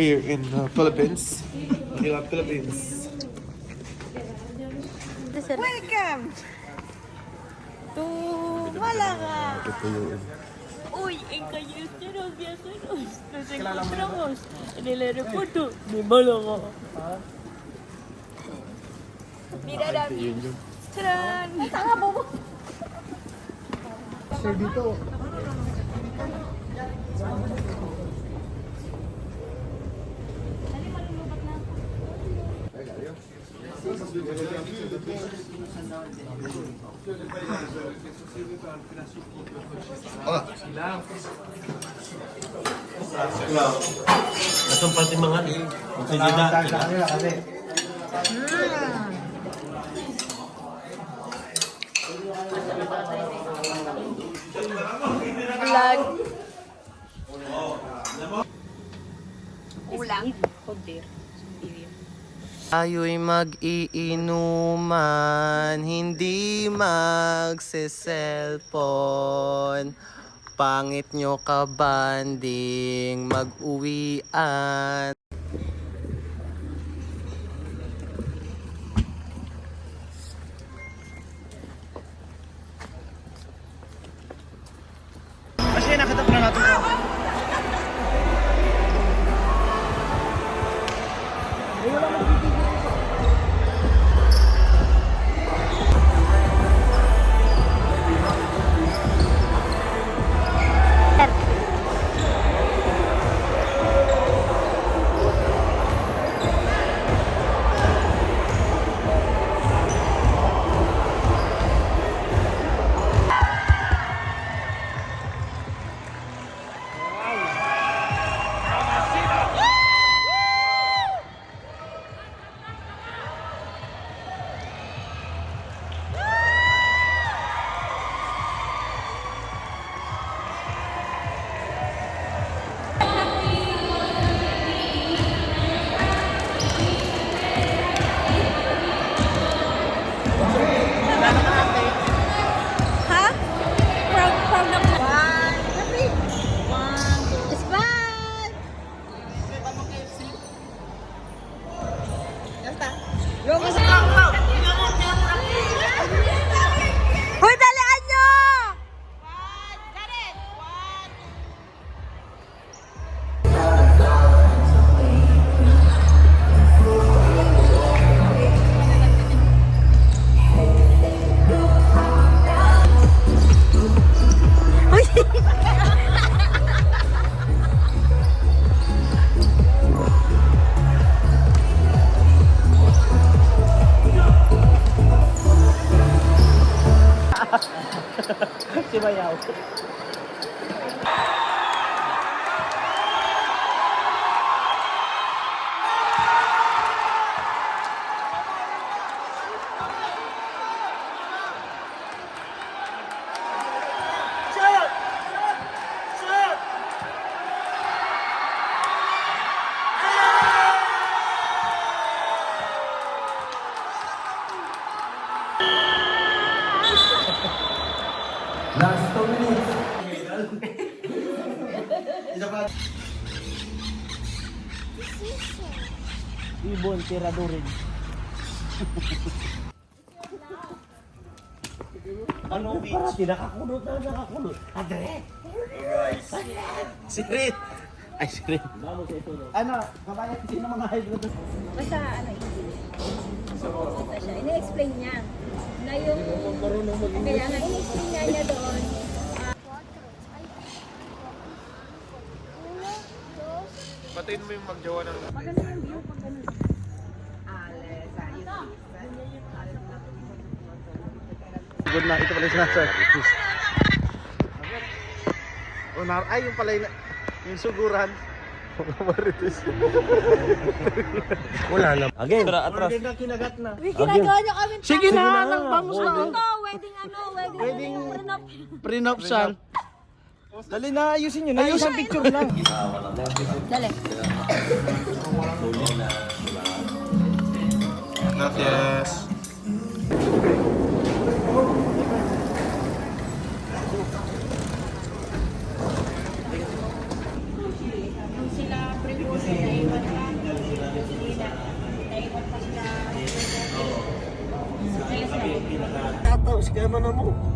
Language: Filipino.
here in Philippines. Manila, Philippines. Welcome to Malaga. Ito yun. Uy, en Cayuteros Viajeros nos encontramos en el aeropuerto de Málaga. Mira, Rami. ¡Tarán! Tanga mo! Sir, dito. Asam pati mga kandidat. Vlog. Ulang. Kodir. Tayo'y mag-iinuman, hindi magse-cellphone. Pangit nyo kabanding, mag-uwian. Kasi nakatap na natin ito. Ha? Proud na po. Smile! Hoy, dalian nyo! Si Bayaw. Last 2 minutes. Ibon, tiradurin. Ano beach? Nakakulot na nakakulot. Adre! Sirit! Ay, sirit. Ano, kabayan din ng mga hydro. Basta ano, basta siya. Ina-explain niya na yung kaya nga ina-explain niya doon. Patayin mo yung magjawa ng... Maganda yung view pag ganun. Good na, ito pala yung sinasabi. Ay, yung pala yung suguran. Wala na. Again. Atras. Kinagat na. Uy, ginagawa niyo kami. Sige na, nang vamos na. Wedding wedding Prenuptial. Dali na, ayusin nyo. Ayusin picture lang. Dali. Gracias. Sila pre-order na si kaya man mo.